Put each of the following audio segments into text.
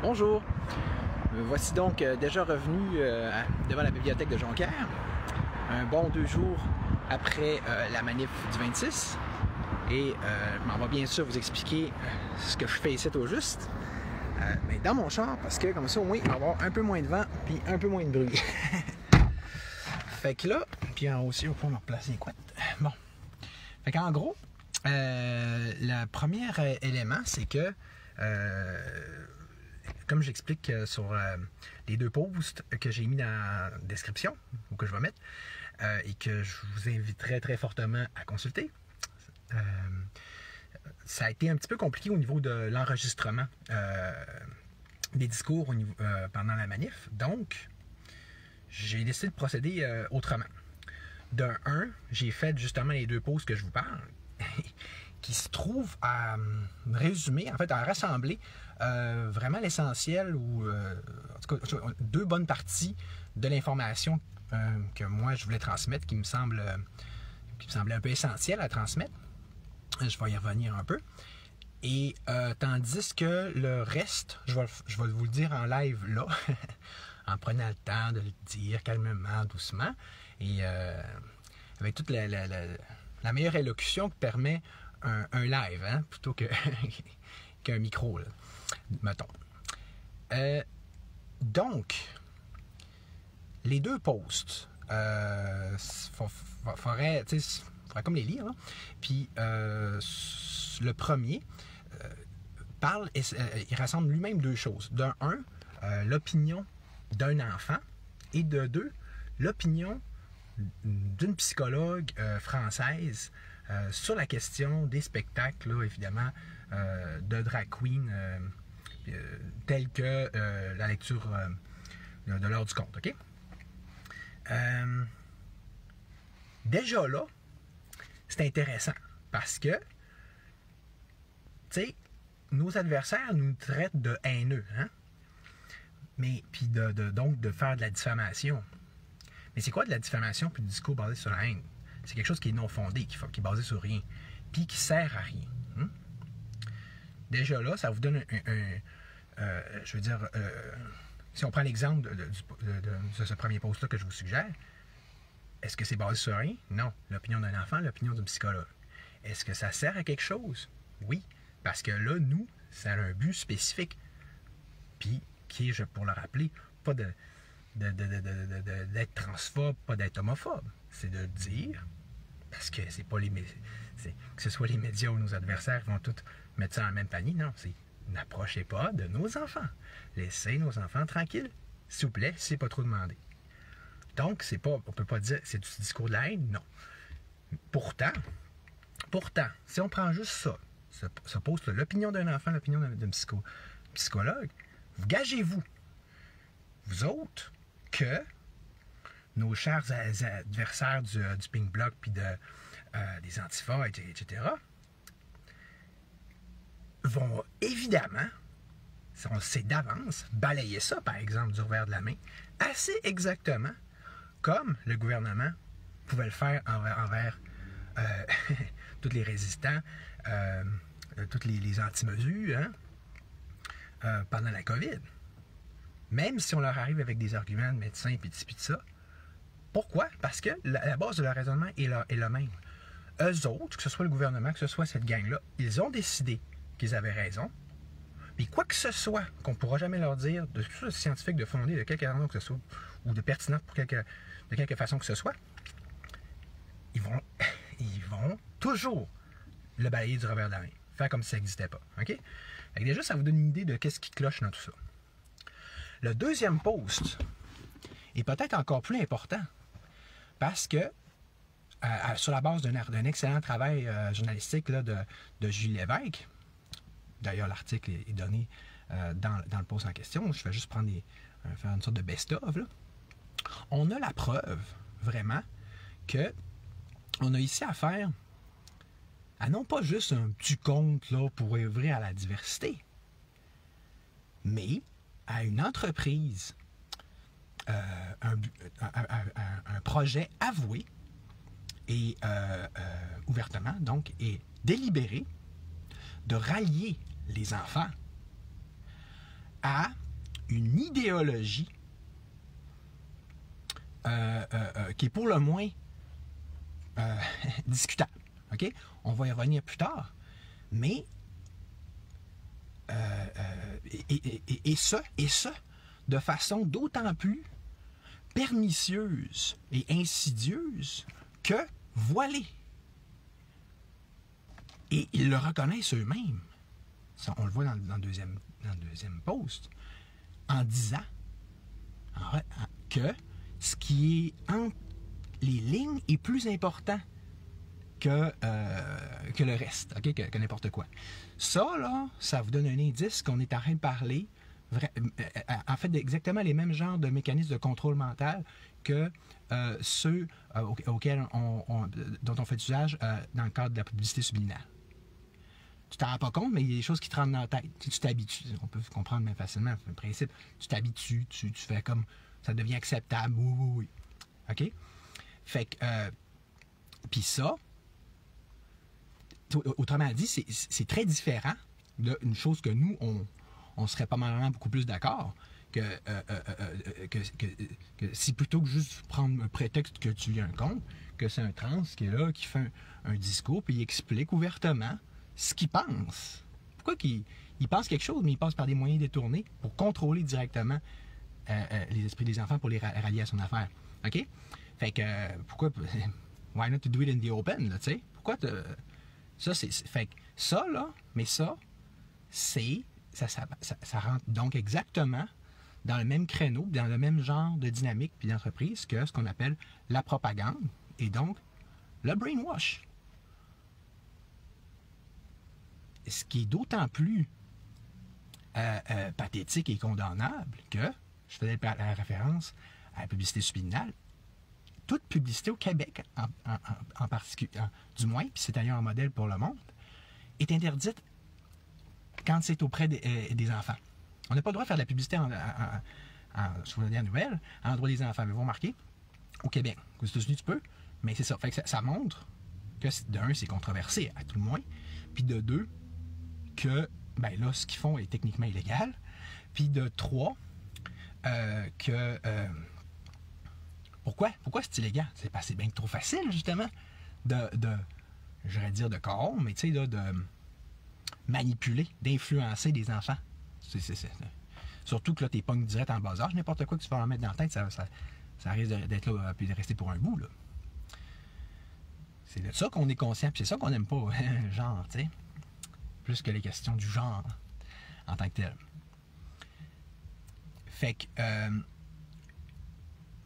Bonjour, voici donc déjà revenu devant la bibliothèque de Jonquière, un bon 2 jours après la manif du 26, et je m'en vais bien sûr vous expliquer ce que je fais ici au juste, mais dans mon char, parce que comme ça au moins il va y avoir un peu moins de vent puis un peu moins de bruit. Fait que là, puis aussi on peut me replacer les couettes. Bon, fait qu'en gros, le premier élément c'est que comme j'explique sur les deux posts que j'ai mis dans la description, ou que je vais mettre, et que je vous inviterai très fortement à consulter, ça a été un petit peu compliqué au niveau de l'enregistrement des discours pendant la manif. Donc, j'ai décidé de procéder autrement. D'un, j'ai fait justement les deux posts que je vous parle, qui se trouvent à résumer, en fait, à rassembler vraiment l'essentiel ou en tout cas deux bonnes parties de l'information que moi je voulais transmettre, qui me semblait un peu essentiel à transmettre. Je vais y revenir un peu. Et tandis que le reste, je vais vous le dire en live là, en prenant le temps de le dire calmement, doucement, et avec toute la meilleure élocution que permet un live, hein, plutôt qu'un micro, là, mettons. Donc, les deux posts, faudrait comme les lire, hein? Puis, le premier il rassemble lui-même deux choses. D'un, l'opinion d'un enfant, et de deux, l'opinion d'une psychologue française sur la question des spectacles, là, évidemment, de drag queen, tels que la lecture de l'heure du conte. OK? Déjà là, c'est intéressant parce que, tu sais, nos adversaires nous traitent de haineux, hein? Mais, puis donc de faire de la diffamation. Mais c'est quoi de la diffamation puis du discours basé sur la haine? C'est quelque chose qui est non fondé, qui est basé sur rien, puis qui sert à rien. Hein? Déjà là, ça vous donne je veux dire, si on prend l'exemple de ce premier post-là que je vous suggère, est-ce que c'est basé sur rien? Non. L'opinion d'un enfant, l'opinion d'un psychologue. Est-ce que ça sert à quelque chose? Oui. Parce que là, nous, ça a un but spécifique. Puis, qui est, pour le rappeler, pas d'être transphobe, pas d'être homophobe. C'est de dire, parce que c'est pas que ce soit les médias ou nos adversaires qui vont tous mettre ça dans le même panier, non, c'est n'approchez pas de nos enfants. Laissez nos enfants tranquilles, s'il vous plaît, si c'est pas trop demandé. Donc, on peut pas dire que c'est du discours de la haine, non. Pourtant, si on prend juste ça, ce poste-là, l'opinion d'un enfant, l'opinion d'un psychologue, gagez-vous, vous autres, que nos chers adversaires du Pink Bloc puis des Antifas, etc., vont évidemment, si on le sait d'avance, balayer ça, par exemple, du revers de la main, assez exactement comme le gouvernement pouvait le faire envers tous les résistants, toutes les anti-mesures, hein, pendant la COVID. Même si on leur arrive avec des arguments de médecins et de ça. Pourquoi? Parce que la base de leur raisonnement est la même. Eux autres, que ce soit le gouvernement, que ce soit cette gang-là, ils ont décidé qu'ils avaient raison. Puis quoi que ce soit qu'on ne pourra jamais leur dire de tout scientifique, de fondé, de quelque façon que ce soit, ou de pertinent de quelque façon que ce soit, ils vont toujours le balayer du revers de la main. Faire comme si ça n'existait pas. OK? Et déjà, ça vous donne une idée de qu'est-ce qui cloche dans tout ça. Le deuxième post est peut-être encore plus important parce que, sur la base d'un excellent travail journalistique là, de Julie Lévesque, d'ailleurs l'article est donné dans le post en question, je vais juste faire une sorte de best-of, là. On a la preuve, vraiment, que on a ici affaire à non pas juste un petit compte là, pour œuvrer à la diversité, mais à une entreprise, un projet avoué et ouvertement, donc, et délibéré de rallier les enfants à une idéologie qui est pour le moins discutable. OK? On va y revenir plus tard. Mais et ça de façon d'autant plus pernicieuse et insidieuse que voilée. Et ils le reconnaissent eux-mêmes. Ça, on le voit dans le deuxième post, en disant que ce qui est entre les lignes est plus important que le reste, okay? que n'importe quoi. Ça, là, ça vous donne un indice qu'on est en train de parler en fait exactement les mêmes genres de mécanismes de contrôle mental que ceux dont on fait usage dans le cadre de la publicité subliminale. Tu t'en rends pas compte, mais il y a des choses qui te rentrent dans la tête. Tu t'habitues. On peut comprendre même facilement le principe. Tu t'habitues, tu fais comme ça devient acceptable. Oui. OK? Fait que puis ça, autrement dit, c'est très différent d'une chose que nous, on serait pas malheureusement beaucoup plus d'accord que si plutôt que juste prendre un prétexte que tu lis un conte, que c'est un trans qui est là, qui fait un discours, puis il explique ouvertement ce qu'il pense. Pourquoi il pense quelque chose, mais il passe par des moyens détournés pour contrôler directement les esprits des enfants pour les rallier à son affaire. OK? Fait que, pourquoi... Why not to do it in the open, là, tu sais? Pourquoi ça, fait que ça, là, mais ça, c'est... Ça rentre donc exactement dans le même créneau, dans le même genre de dynamique puis d'entreprise que ce qu'on appelle la propagande et donc le brainwash. Ce qui est d'autant plus pathétique et condamnable que, je faisais la référence à la publicité subliminale, toute publicité au Québec, en particulier, du moins, puis c'est d'ailleurs un modèle pour le monde, est interdite quand c'est auprès des enfants. On n'a pas le droit de faire de la publicité sur la dernière nouvelle à l'endroit des enfants. Mais vous remarquez, au Québec, aux États-Unis, tu peux, mais c'est ça. Fait que ça montre que, de un, c'est controversé, à tout le moins, puis de deux, que, ben là, ce qu'ils font est techniquement illégal, puis de trois, que... Pourquoi c'est illégal? C'est parce que c'est bien trop facile, justement, j'aurais dire de corrompre, mais tu sais, de manipuler, d'influencer des enfants. Surtout que là, t'es pognes direct en bas âge, n'importe quoi que tu vas leur mettre dans la tête, ça risque d'être là, puis de rester pour un bout, là. C'est de ça qu'on est conscient, puis c'est ça qu'on n'aime pas, genre, tu sais. Plus que les questions du genre, en tant que tel. Fait que...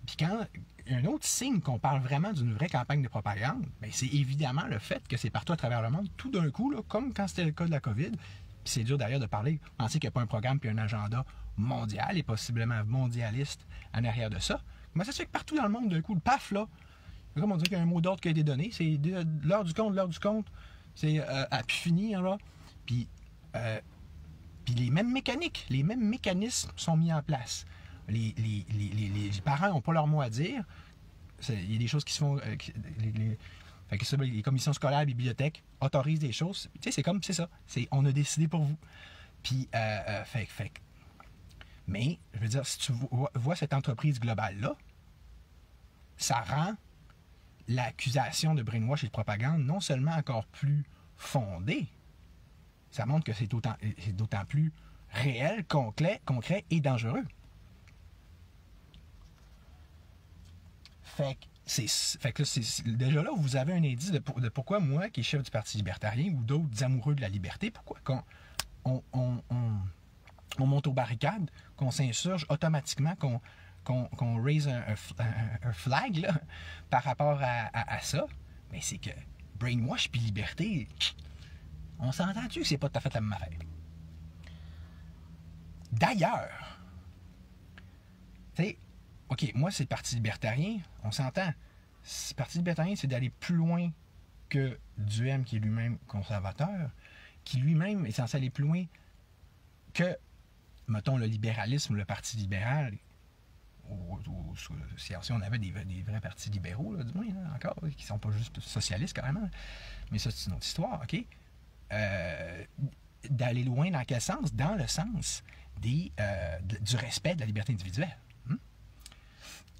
Puis quand un autre signe qu'on parle vraiment d'une vraie campagne de propagande, bien, c'est évidemment le fait que c'est partout à travers le monde, tout d'un coup, là, comme quand c'était le cas de la COVID. Puis c'est dur d'ailleurs de parler. On sait qu'il n'y a pas un programme puis un agenda mondial et possiblement mondialiste en arrière de ça. Mais ça se fait que partout dans le monde, d'un coup, le paf, là, comme on dit qu'il y a un mot d'ordre qui a été donné, c'est l'heure du compte, c'est à plus finir, là. Puis les mêmes mécanismes sont mis en place. Les parents n'ont pas leur mot à dire. Il y a des choses qui se font... fait que ça, les commissions scolaires, les bibliothèques autorisent des choses. Tu sais, c'est ça. On a décidé pour vous. Puis, mais, je veux dire, si tu vois cette entreprise globale-là, ça rend l'accusation de brainwash et de propagande non seulement encore plus fondée, ça montre que c'est d'autant plus réel, concret et dangereux. Fait que déjà là, vous avez un indice de pourquoi moi, qui est chef du Parti libertarien, ou d'autres amoureux de la liberté, pourquoi on monte aux barricades, qu'on s'insurge automatiquement, qu'on raise un flag là, par rapport à ça. Mais c'est que brainwash puis liberté, on s'entend-tu que c'est pas tout à fait la même affaire? D'ailleurs, tu sais, OK, moi, c'est le Parti libertarien, on s'entend. Le Parti libertarien, c'est d'aller plus loin que Duhem, qui est lui-même conservateur, qui lui-même est censé aller plus loin que, mettons, le libéralisme, le Parti libéral. Si on avait des vrais partis libéraux, là, du moins, là, encore, qui sont pas juste socialistes, carrément. Mais ça, c'est une autre histoire, OK? d'aller loin dans quel sens? Dans le sens du respect de la liberté individuelle.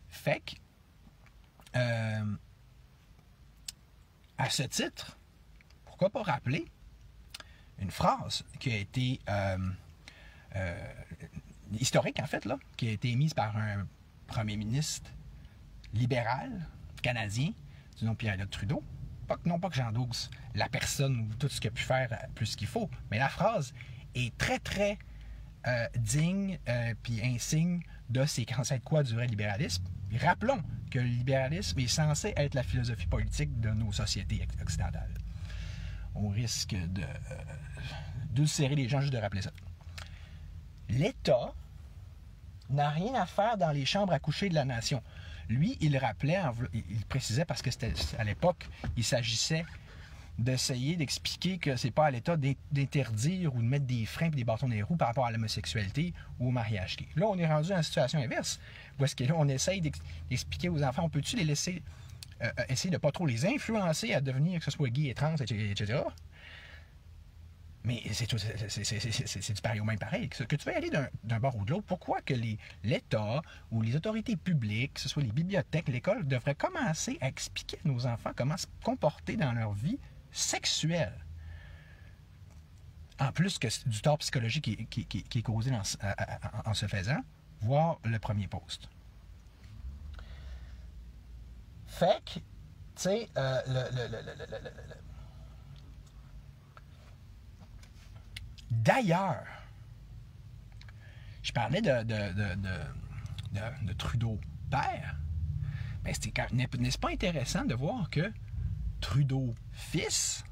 Fait que, à ce titre, pourquoi pas rappeler une phrase qui a été historique, en fait, là, qui a été émise par un premier ministre libéral canadien du nom de Pierre-Éliott Trudeau. Non pas que j'endosse la personne ou tout ce qu'il a pu faire plus qu'il faut, mais la phrase est très, très digne puis insigne de c'est censé être quoi du vrai libéralisme. Et rappelons que le libéralisme est censé être la philosophie politique de nos sociétés occidentales. On risque d'ulcérer les gens juste de rappeler ça. L'État n'a rien à faire dans les chambres à coucher de la nation. Lui, il rappelait, il précisait, parce que c'était à l'époque, il s'agissait d'essayer d'expliquer que c'est pas à l'État d'interdire ou de mettre des freins et des bâtons dans les roues par rapport à l'homosexualité ou au mariage gay. Là, on est rendu dans une situation inverse, où est-ce que là, on essaye d'expliquer aux enfants, on peut-tu les laisser, essayer de pas trop les influencer à devenir, que ce soit gay et trans, etc. Mais c'est du pareil au même pareil. Que tu veux aller d'un bord ou de l'autre, pourquoi que l'État ou les autorités publiques, que ce soit les bibliothèques, l'école, devraient commencer à expliquer à nos enfants comment se comporter dans leur vie sexuelle? En plus que du tort psychologique qui est causé en se faisant, voir le premier post. Fait que, tu sais, d'ailleurs, je parlais de Trudeau père, mais n'est-ce pas intéressant de voir que Trudeau fils,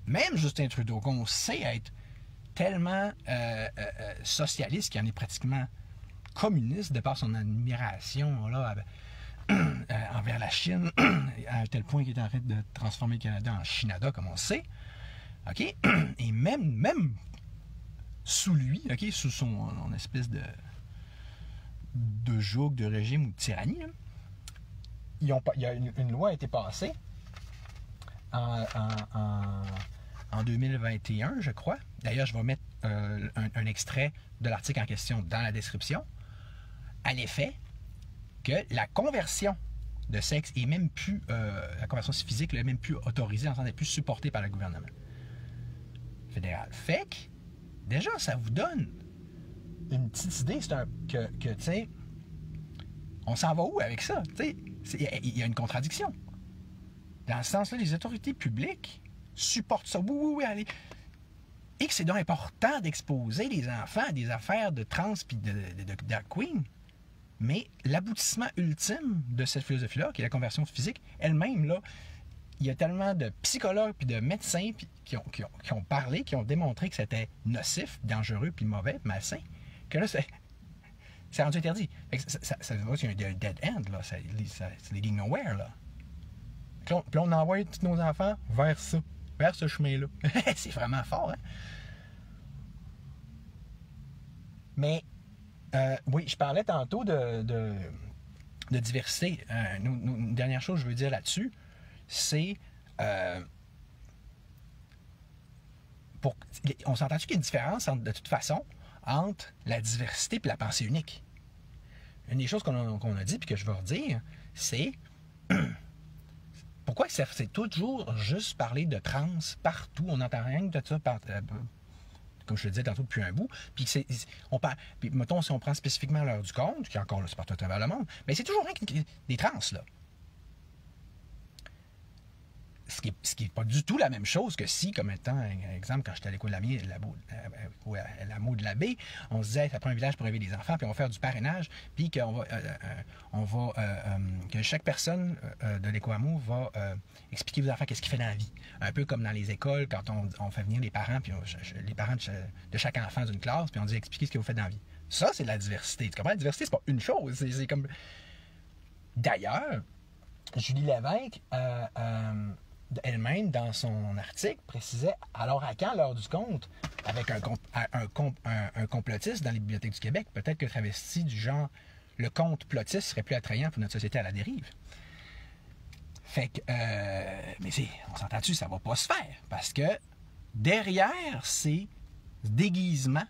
même Justin Trudeau, qu'on sait être tellement socialiste qu'il en est pratiquement communiste de par son admiration là, envers la Chine, à tel point qu'il est en train de transformer le Canada en Chinada, comme on sait. OK? Et même sous lui, OK, sous son espèce de joug, de régime ou de tyrannie, là, il y a une loi a été passée en 2021, je crois. D'ailleurs, je vais mettre un extrait de l'article en question dans la description, à l'effet que la conversion de sexe est même plus, la conversion physique n'est même plus autorisée, en sens n'est plus supportée par le gouvernement fédéral. Fait que, déjà, ça vous donne une petite idée, que tu sais, on s'en va où avec ça? Tu sais, il y a une contradiction. Dans ce sens-là, les autorités publiques supportent ça. Oui, allez. Et que c'est donc important d'exposer les enfants à des affaires de trans puis de drag queen. Mais l'aboutissement ultime de cette philosophie-là, qui est la conversion physique, elle-même, là, il y a tellement de psychologues et de médecins qui ont parlé, qui ont démontré que c'était nocif, dangereux, puis mauvais, malsain, que là, c'est rendu interdit. Ça veut dire qu'il y a un dead end, là. C'est leading nowhere, là. Puis là, on envoie tous nos enfants vers ça, vers ce chemin-là. C'est vraiment fort, hein? Mais, oui, je parlais tantôt de diversité. Une dernière chose que je veux dire là-dessus, c'est... on s'entend-tu qu'il y a une différence, de toute façon, entre la diversité et la pensée unique? Une des choses qu'on a dit, puis que je veux redire, c'est... Pourquoi c'est toujours juste parler de trans partout? On n'entend rien de ça, comme je le disais tantôt, depuis un bout. Puis, puis mettons, si on prend spécifiquement l'heure du compte, qui est encore là, c'est partout à travers le monde, mais c'est toujours rien que des trans, là. Ce qui n'est pas du tout la même chose que si, comme étant, exemple, quand j'étais à l'école de l'amour de l'abbé, on se disait, ça prend un village pour élever des enfants, puis on va faire du parrainage, puis que chaque personne de l'éco-amour va expliquer aux enfants qu'est-ce qu'il fait dans la vie. Un peu comme dans les écoles, quand on fait venir les parents, puis les parents de chaque enfant d'une classe, puis on dit expliquez ce que vous faites dans la vie. Ça, c'est de la diversité. Tu comprends? La diversité, c'est pas une chose. C'est comme... D'ailleurs, Julie Lévesque... elle-même, dans son article, précisait alors à quand l'heure du compte avec un complotiste dans les bibliothèques du Québec, peut-être que travesti du genre le conte plotiste serait plus attrayant pour notre société à la dérive. Fait que, mais on s'entend-tu, ça va pas se faire parce que derrière ces déguisements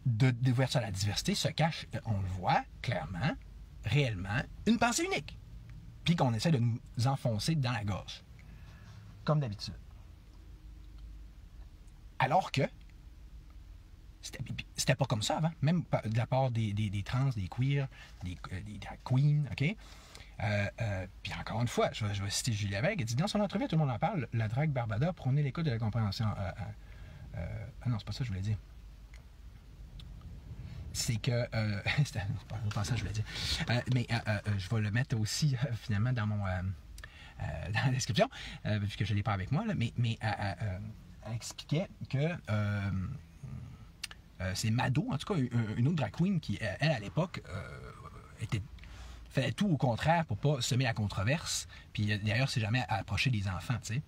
d'ouverture à la diversité se cache, on le voit clairement, réellement, une pensée unique. Puis qu'on essaie de nous enfoncer dans la gorge. Comme d'habitude. Alors que c'était pas comme ça avant, même de la part des trans, des queers, des drag queens, OK? Puis encore une fois, je vais citer Julie Lévesque, elle dit dans son entrevue, tout le monde en parle, la drague Barbada prônait l'écoute de la compréhension. Ah non, c'est pas ça que je voulais dire. C'est que. C'est pas ça que je voulais dire. Mais je vais le mettre aussi, finalement, dans mon. Dans la description, puisque je ne l'ai pas avec moi, là, mais elle expliquait que. C'est Mado, en tout cas, une autre drag queen qui, elle, à l'époque, faisait tout au contraire pour ne pas semer la controverse. Puis d'ailleurs, c'est jamais approcher des enfants, tu sais.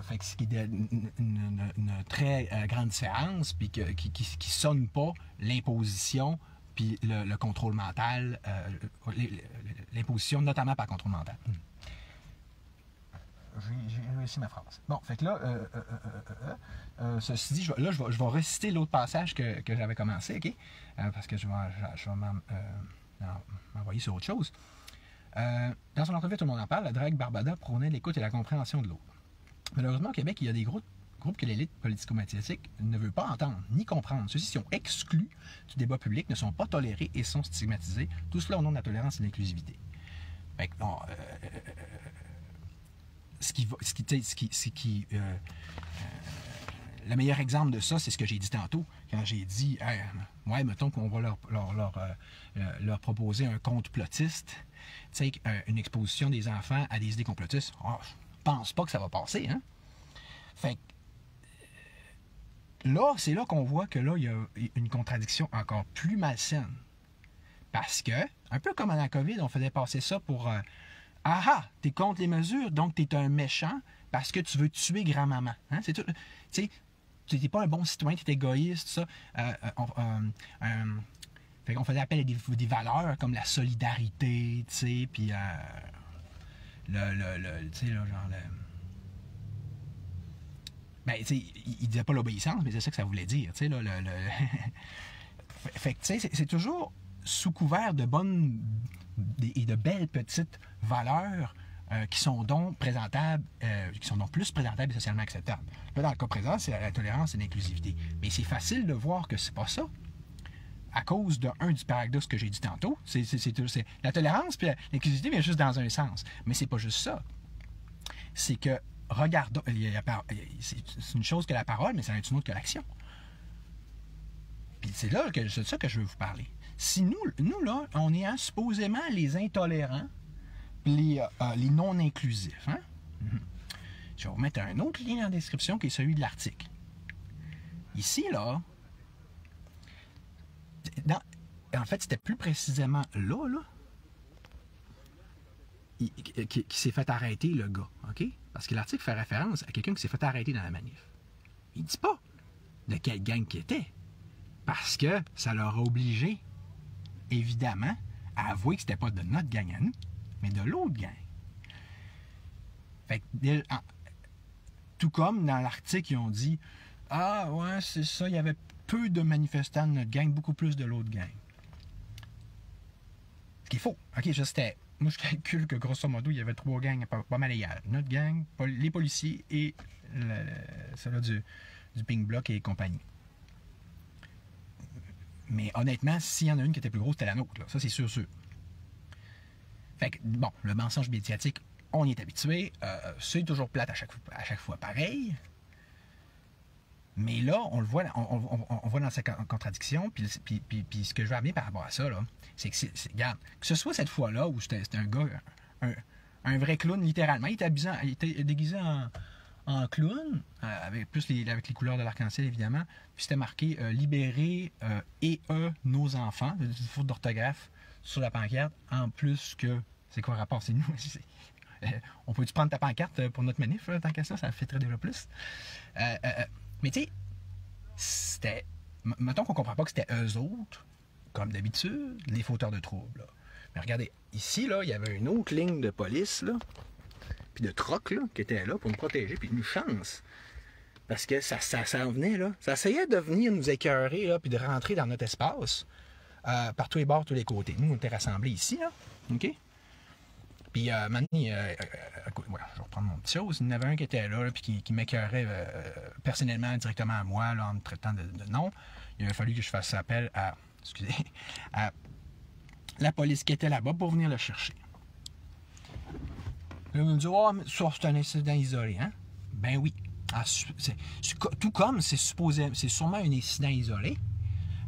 Fait que ce qui est une très grande différence, puis qui sonne pas l'imposition, puis le contrôle mental, l'imposition notamment par contrôle mental. J'ai réussi ma phrase. Bon, fait que là, ceci dit, je vais reciter l'autre passage que j'avais commencé, OK? Parce que je vais m'envoyer sur autre chose. Dans son entrevue, tout le monde en parle, la drague Barbada prônait l'écoute et la compréhension de l'autre. Malheureusement, au Québec, il y a des groupes que l'élite politico-médiatique ne veut pas entendre ni comprendre. Ceux-ci sont exclus du débat public, ne sont pas tolérés et sont stigmatisés. Tout cela au nom de la tolérance et de l'inclusivité. Fait que, bon, le meilleur exemple de ça, c'est ce que j'ai dit tantôt, quand j'ai dit, ouais, mettons qu'on va leur proposer un conte plotiste, tu sais, une exposition des enfants à des idées complotistes. Oh, je pense pas que ça va passer, hein? Fait que là, c'est là qu'on voit que là, il y a une contradiction encore plus malsaine. Parce que, un peu comme à la COVID, on faisait passer ça pour t'es contre les mesures, donc t'es un méchant parce que tu veux tuer grand-maman. Hein? C'est tout. Tu sais, tu n'es pas un bon citoyen, tu es égoïste, tout ça. Fait qu'on faisait appel à des valeurs comme la solidarité, tu sais, puis tu sais, là, genre ben, tu sais, il disait pas l'obéissance, mais c'est ça que ça voulait dire, tu sais, là, Fait que, tu sais, c'est toujours sous couvert de bonnes et de belles petites valeurs qui sont donc présentables, qui sont donc plus présentables et socialement acceptables. Là, dans le cas présent, c'est la tolérance et l'inclusivité. Mais c'est facile de voir que c'est pas ça. À cause du paradoxe que j'ai dit tantôt, c'est la tolérance et l'inclusivité vient juste dans un sens. Mais c'est pas juste ça. C'est que, regardons, c'est une chose que la parole, mais c'est une autre que l'action. Puis c'est de ça que je veux vous parler. Si nous là, on est supposément les intolérants, les non-inclusifs. Hein? Je vais vous mettre un autre lien en description qui est celui de l'article. Ici, là, en fait, c'était plus précisément là, qui s'est fait arrêter, le gars. OK? Parce que l'article fait référence à quelqu'un qui s'est fait arrêter dans la manif. Il ne dit pas de quelle gang qui était. Parce que ça leur a obligé, évidemment, à avouer que c'était pas de notre gang à nous, mais de l'autre gang. Fait que, tout comme dans l'article, ils ont dit « Ah, ouais, c'est ça, il y avait peu de manifestants de notre gang, beaucoup plus de l'autre gang. » Ce qui est faux. OK, moi, je calcule que, grosso modo, il y avait 3 gangs pas mal égales. Notre gang, les policiers et ceux-là du Pink Bloc et compagnie. Mais honnêtement, s'il y en a une qui était plus grosse, c'était la nôtre. Là. Ça, c'est sûr. Fait que, bon, le mensonge médiatique, on y est habitué. C'est toujours plate à chaque fois pareil. Mais là, on le voit, on voit dans sa contradiction. Puis ce que je veux amener par rapport à ça, c'est que, regarde, que ce soit cette fois-là où c'était un gars, un vrai clown, littéralement, il était déguisé en clown, avec les couleurs de l'arc-en-ciel, évidemment. Puis c'était marqué libérer nos enfants, une faute d'orthographe sur la pancarte, en plus que. C'est quoi le rapport? C'est nous. On peut-tu prendre ta pancarte pour notre manif, tant qu'à ça fait très déjà plus. Mais tu sais, c'était. Mettons qu'on comprend pas que c'était eux autres, comme d'habitude, les fauteurs de troubles. Là. Mais regardez, ici, là, il y avait une autre ligne de police, là. puis de troc là, qui étaient là pour nous protéger, puis une chance. Parce que ça en venait, là. Ça essayait de venir nous écœurer, là, puis de rentrer dans notre espace, par tous les bords, tous les côtés. Nous, on était rassemblés ici, là, OK? Puis, maintenant, écoute, ouais, je vais reprendre mon petit chose. Il y en avait un qui était là, puis qui m'écœurait personnellement, directement à moi, là, en me traitant de nom. Il a fallu que je fasse appel à, excusez, à la police qui était là-bas pour venir le chercher. Là, on me dit, oh, mais c'est un incident isolé, hein? Ben oui. Tout comme c'est sûrement un incident isolé,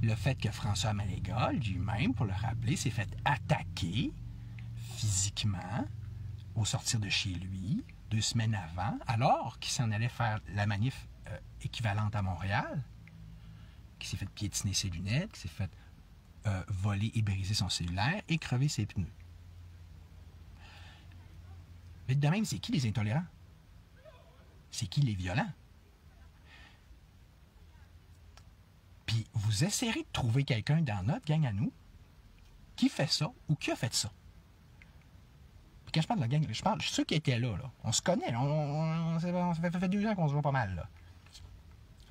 le fait que François Maléga, lui-même, pour le rappeler, s'est fait attaquer physiquement au sortir de chez lui 2 semaines avant, alors qu'il s'en allait faire la manif équivalente à Montréal, qui s'est fait piétiner ses lunettes, qui s'est fait voler et briser son cellulaire et crever ses pneus. Mais de même, c'est qui les intolérants? C'est qui les violents? Puis vous essayerez de trouver quelqu'un dans notre gang à nous qui fait ça ou qui a fait ça. Puis quand je parle de la gang, je parle de ceux qui étaient là. On se connaît. Ça fait 2 ans qu'on se voit pas mal. Là.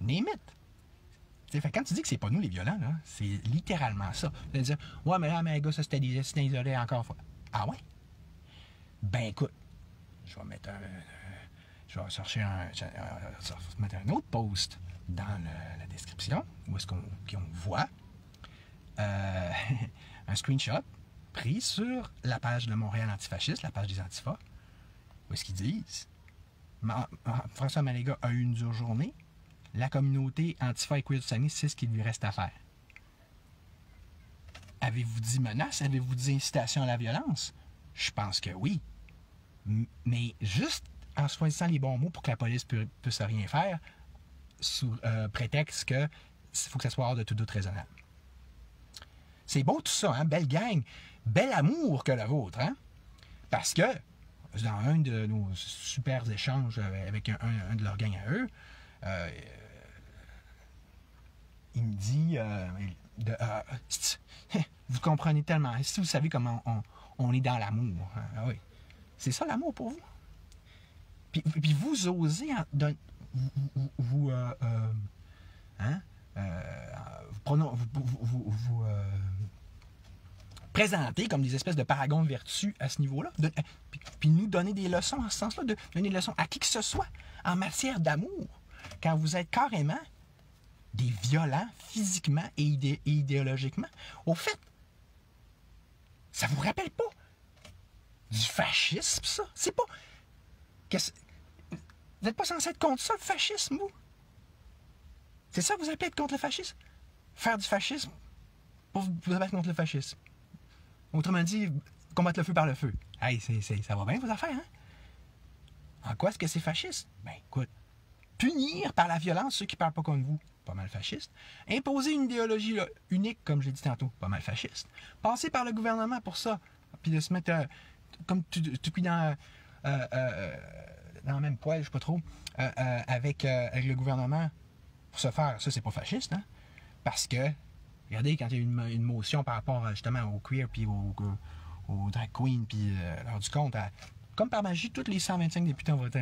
Name it. Fait, quand tu dis que c'est pas nous les violents, là, c'est littéralement ça. Tu vas dire, ouais, mais là, mais gars, ça c'était des incidents isolés encore une fois. Ah ouais? Ben écoute, je vais mettre je vais chercher mettre un autre post dans la description, où est-ce qu'on voit un screenshot pris sur la page de Montréal Antifasciste, la page des Antifas, où est-ce qu'ils disent François Maléga a eu une dure journée, la communauté Antifa et Queer du Saguenay, c'est ce qu'il lui reste à faire. Avez-vous dit menace? Avez-vous dit incitation à la violence? Je pense que oui. Mais juste en choisissant les bons mots pour que la police puisse rien faire, sous prétexte qu'il faut que ça soit hors de tout doute raisonnable. C'est beau tout ça, hein? Belle gang, bel amour que le vôtre, hein? Parce que, dans un de nos super échanges avec un de leurs gangs à eux, il me dit, vous comprenez tellement, si vous savez comment on est dans l'amour, hein? Ah oui. C'est ça l'amour pour vous? Puis vous osez vous présenter comme des espèces de paragons de vertu à ce niveau-là, puis nous donner des leçons en ce sens-là, de donner des leçons à qui que ce soit en matière d'amour, quand vous êtes carrément des violents physiquement et idéologiquement. Au fait, ça vous rappelle pas du fascisme, ça? C'est pas... Vous n'êtes pas censé être contre ça, le fascisme, vous? C'est ça que vous appelez être contre le fascisme? Faire du fascisme pour vous abattre contre le fascisme. Autrement dit, combattre le feu par le feu. Hey, ça va bien vos affaires, hein? En quoi est-ce que c'est fasciste? Ben, écoute, punir par la violence ceux qui ne parlent pas comme vous, pas mal fasciste. Imposer une idéologie là, unique, comme je l'ai dit tantôt, pas mal fasciste. Passer par le gouvernement pour ça, puis de se mettre comme tout cuit dans le même poil, je sais pas trop, avec le gouvernement pour se faire, ça c'est pas fasciste, hein? Parce que, regardez, quand il y a eu une motion par rapport justement au queer, puis au drag queen, puis l'heure du compte, comme par magie, tous les 125 députés ont voté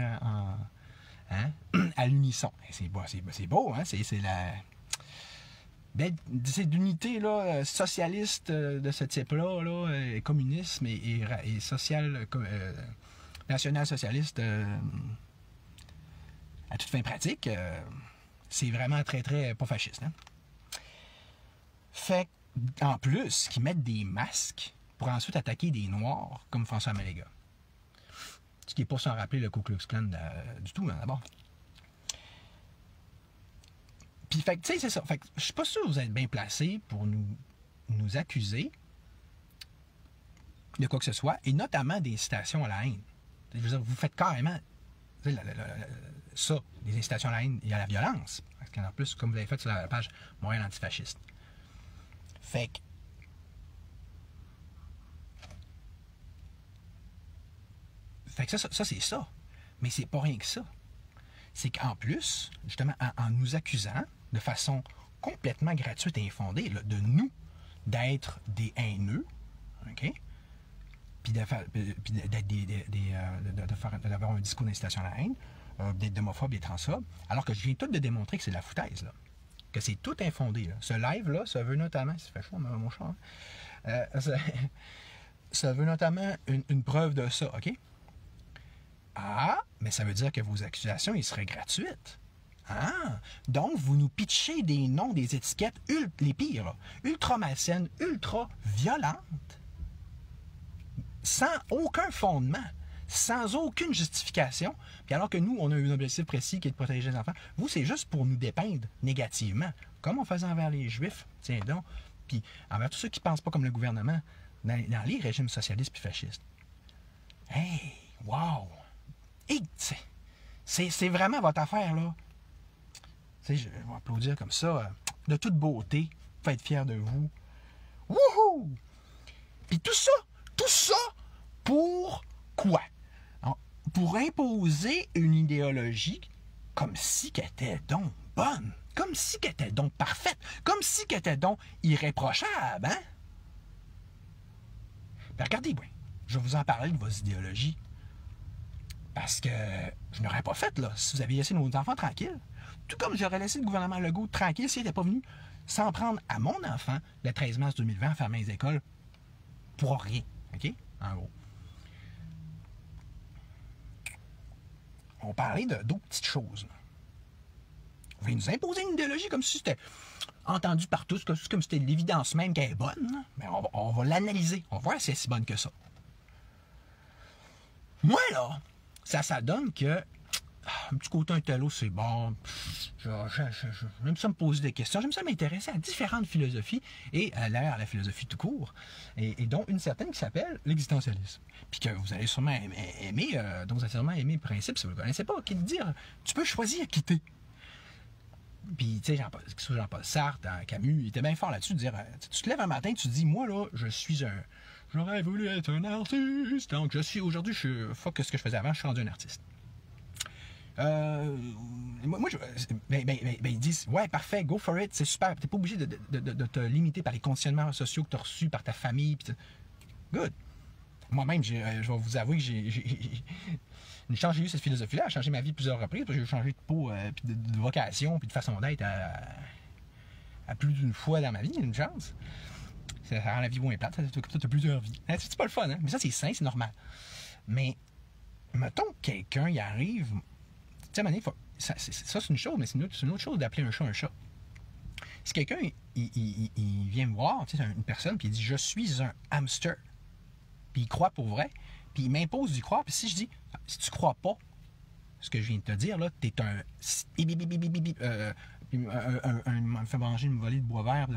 à l'unisson. C'est beau, hein? C'est la... C'est d'unité là, socialiste de ce type-là, là, communisme et social, national-socialiste à toute fin pratique, c'est vraiment très, très pas fasciste. Hein? Fait en plus, qu'ils mettent des masques pour ensuite attaquer des Noirs comme François Maléga. Ce qui n'est pas sans rappeler le Ku Klux Klan du tout, hein, d'abord. Puis, fait tu sais, c'est ça. Fait que je suis pas sûr que vous êtes bien placé pour nous accuser de quoi que ce soit, et notamment des incitations à la haine. Je veux dire, vous faites carrément ça, des incitations à la haine et à la violence. Parce qu'en plus, comme vous l'avez fait sur la page Montréal Antifasciste. Fait que ça c'est ça. Mais c'est pas rien que ça. C'est qu'en plus, justement, en nous accusant de façon complètement gratuite et infondée, là, de nous, d'être des haineux, OK? puis d'avoir un discours d'incitation à la haine, d'être homophobe, d'être transphobe, alors que je viens tout de démontrer que c'est de la foutaise, là. Que c'est tout infondé. Là. Ce live-là, ça veut notamment... Ça fait chaud, mon chat. Ça veut notamment une preuve de ça, OK? Ah, mais ça veut dire que vos accusations, ils seraient gratuites. Ah, donc vous nous pitchez des noms, des étiquettes, les pires, là, ultra malsaines, ultra violentes, sans aucun fondement, sans aucune justification, puis alors que nous, on a un objectif précis qui est de protéger les enfants, vous, c'est juste pour nous dépeindre négativement, comme on faisait envers les Juifs, tiens donc, puis envers tous ceux qui ne pensent pas comme le gouvernement, dans les régimes socialistes puis fascistes. Hey, wow! Hey, c'est vraiment votre affaire, là. Tu sais, je vais applaudir comme ça, de toute beauté, vous être fiers de vous. Wouhou! Puis tout ça, pour quoi? Alors, pour imposer une idéologie comme si qu'elle était donc bonne, comme si qu'elle était donc parfaite, comme si qu'elle était donc irréprochable, hein? Ben regardez, oui, je vais vous en parler de vos idéologies. Parce que je n'aurais pas fait, là, si vous aviez laissé nos enfants tranquilles. Tout comme j'aurais laissé le gouvernement Legault tranquille s'il n'était pas venu s'en prendre à mon enfant le 13 mars 2020 à fermer les écoles pour rien. OK? En gros. On parlait d'autres petites choses. Là. Vous voulez nous imposer une idéologie comme si c'était entendu par tous, comme si c'était l'évidence même qu'elle est bonne. Mais on va l'analyser. On va voir si elle est si bonne que ça. Moi, là, ça donne que un petit côté intello, c'est bon. J'aime ça me poser des questions. J'aime ça m'intéresser à différentes philosophies et à la philosophie tout court. Et dont une certaine qui s'appelle l'existentialisme. Puis que vous allez sûrement aimer, dont vous allez sûrement aimer le principe, si vous ne le connaissez pas, qui est de dire tu peux choisir quitter. Puis, tu sais, Jean-Paul Sartre, Camus, il était bien fort là-dessus de dire tu te lèves un matin, tu te dis moi, là, j'aurais voulu être un artiste. Donc, aujourd'hui, fuck ce que je faisais avant, je suis rendu un artiste. Ils disent ouais, parfait, go for it, c'est super. T'es pas obligé de te limiter par les conditionnements sociaux que tu as reçus par ta famille. Good. Moi-même, je vais vous avouer que j'ai eu cette philosophie-là, a changé ma vie plusieurs reprises, parce que j'ai changé de peau, puis de vocation, puis de façon d'être à plus d'une fois dans ma vie, une chance. Ça rend la vie moins plate, ça t'as plusieurs vies. C'est pas le fun, hein? Mais ça, c'est sain, c'est normal. Mais, mettons que quelqu'un y arrive. Tu sais, à un moment donné, ça, c'est une chose, mais c'est une autre chose d'appeler un chat un chat. Si quelqu'un, il vient me voir, tu sais, une personne, puis il dit « Je suis un hamster », puis il croit pour vrai, puis il m'impose d'y croire, puis si je dis « Si tu crois pas ce que je viens de te dire, là, t'es un... puis il me fait manger une volée de bois vert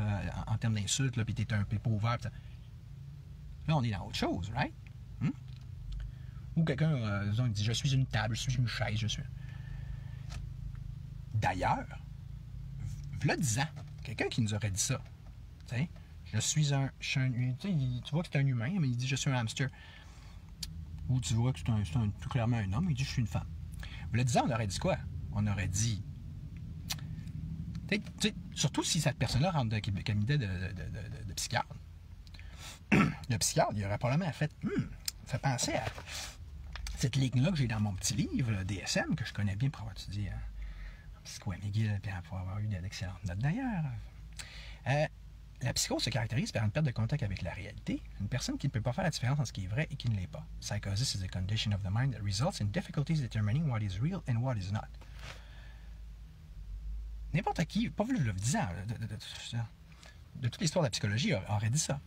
en termes d'insultes, puis t'es un pépo vert, puis là, on est dans autre chose, right? Ou quelqu'un, disons, il dit « Je suis une table, je suis une chaise, je suis... » D'ailleurs, v'là 10 ans, quelqu'un qui nous aurait dit ça, tu sais, tu vois que c'est un humain, mais il dit je suis un hamster. Ou tu vois que c'est tout clairement un homme, il dit je suis une femme. V'là 10 ans, on aurait dit quoi? On aurait dit, surtout si cette personne-là rentre dans le cabinet de psychiatre. Le psychiatre, il aurait probablement fait, ça fait penser à cette ligne-là que j'ai dans mon petit livre, le DSM, que je connais bien pour avoir étudié Psycho à McGill, puis pour avoir eu d'excellentes notes d'ailleurs. La psychose se caractérise par une perte de contact avec la réalité, une personne qui ne peut pas faire la différence entre ce qui est vrai et qui ne l'est pas. Psychosis is a condition of the mind that results in difficulties determining what is real and what is not. N'importe qui, pas vu le disant, de toute l'histoire de la psychologie, aurait dit ça.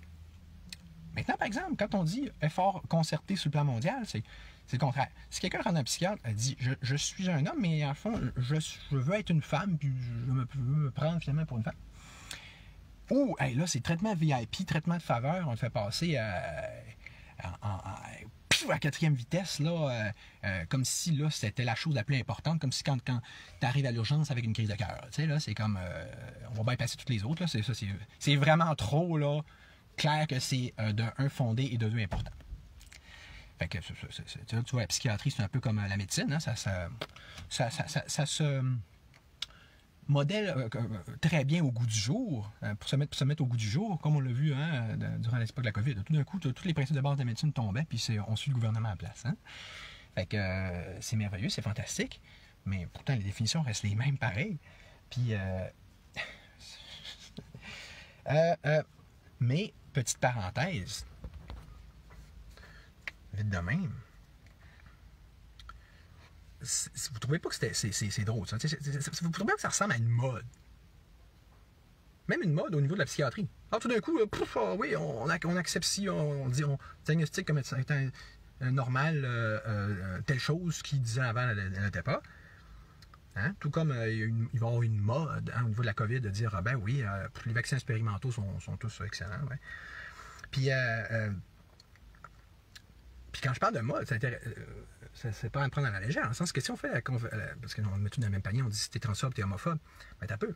Maintenant, par exemple, quand on dit effort concerté sur le plan mondial, c'est le contraire. Si quelqu'un rentre dans un psychiatre, elle dit je suis un homme, mais en fond, je veux être une femme, puis je veux me prendre finalement pour une femme. Ou, là, c'est traitement VIP, traitement de faveur, on le fait passer à 4e vitesse, là, comme si là, c'était la chose la plus importante, comme si quand tu arrives à l'urgence avec une crise de cœur. Tu sais, là, c'est comme, on va bypasser toutes les autres, là, c'est vraiment trop, là, clair que c'est de un fondé et de deux important. Fait que, tu vois, la psychiatrie, c'est un peu comme la médecine, hein, ça se... modèle très bien au goût du jour, pour se mettre au goût du jour, comme on l'a vu hein, durant l'époque de la COVID. Tout d'un coup, tous les principes de base de la médecine tombaient, puis on suit le gouvernement à la place. Hein? Fait que c'est merveilleux, c'est fantastique, mais pourtant les définitions restent les mêmes pareil. Puis, mais, petite parenthèse, vite de même, vous trouvez pas que c'est drôle, ça? Vous trouvez pas que ça ressemble à une mode? Même une mode au niveau de la psychiatrie. Alors tout d'un coup, oui, on accepte si, on diagnostique comme étant normal telle chose qui disait avant n'était pas. Hein? Tout comme il va y avoir une mode hein, au niveau de la COVID de dire, ben oui, les vaccins expérimentaux sont tous excellents. Ouais. Puis quand je parle de mode, c'est pas à me prendre à la légère, dans le sens que si on fait parce qu'on met tout dans le même panier, on dit si t'es transphobe, t'es homophobe, ben t'as peu.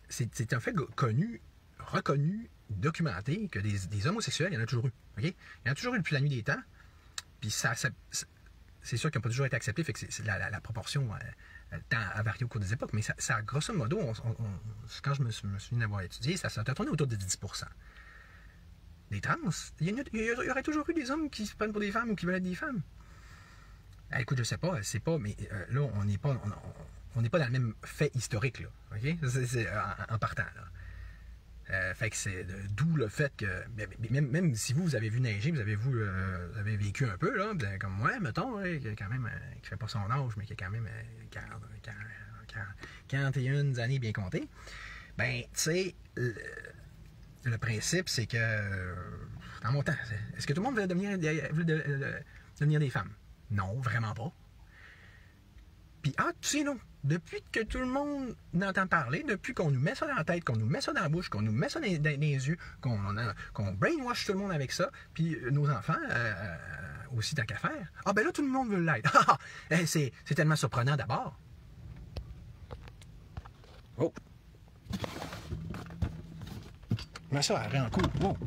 C'est un fait connu, reconnu, documenté que des homosexuels, il y en a toujours eu. Okay? Il y en a toujours eu depuis la nuit des temps. Puis c'est sûr qu'ils n'ont pas toujours été acceptés, fait que la proportion tend à varier au cours des époques, mais ça grosso modo, quand je me souviens d'avoir étudié, ça tourné autour de 10%. Des trans, il y aurait toujours eu des hommes qui se prennent pour des femmes ou qui veulent être des femmes. Écoute, je sais pas, c'est pas, mais là, on n'est pas dans le même fait historique, là. OK? C'est en partant, là. Fait que c'est d'où le fait que, même si vous avez vu neiger, vous avez vécu un peu, là, comme moi, mettons, qui quand même, qui fait pas son âge, mais qui a quand même 41 années bien comptées, ben, tu sais, le principe, c'est que, dans mon temps, est-ce que tout le monde veut devenir des femmes? Non, vraiment pas. Puis, tu sais, non, depuis que tout le monde entend parler, depuis qu'on nous met ça dans la tête, qu'on nous met ça dans la bouche, qu'on nous met ça dans les yeux, qu'on brainwash tout le monde avec ça, puis nos enfants aussi tant qu'à faire, ben là, tout le monde veut l'être. C'est tellement surprenant d'abord. Oh! Mais ça, arrête en cours. Oh!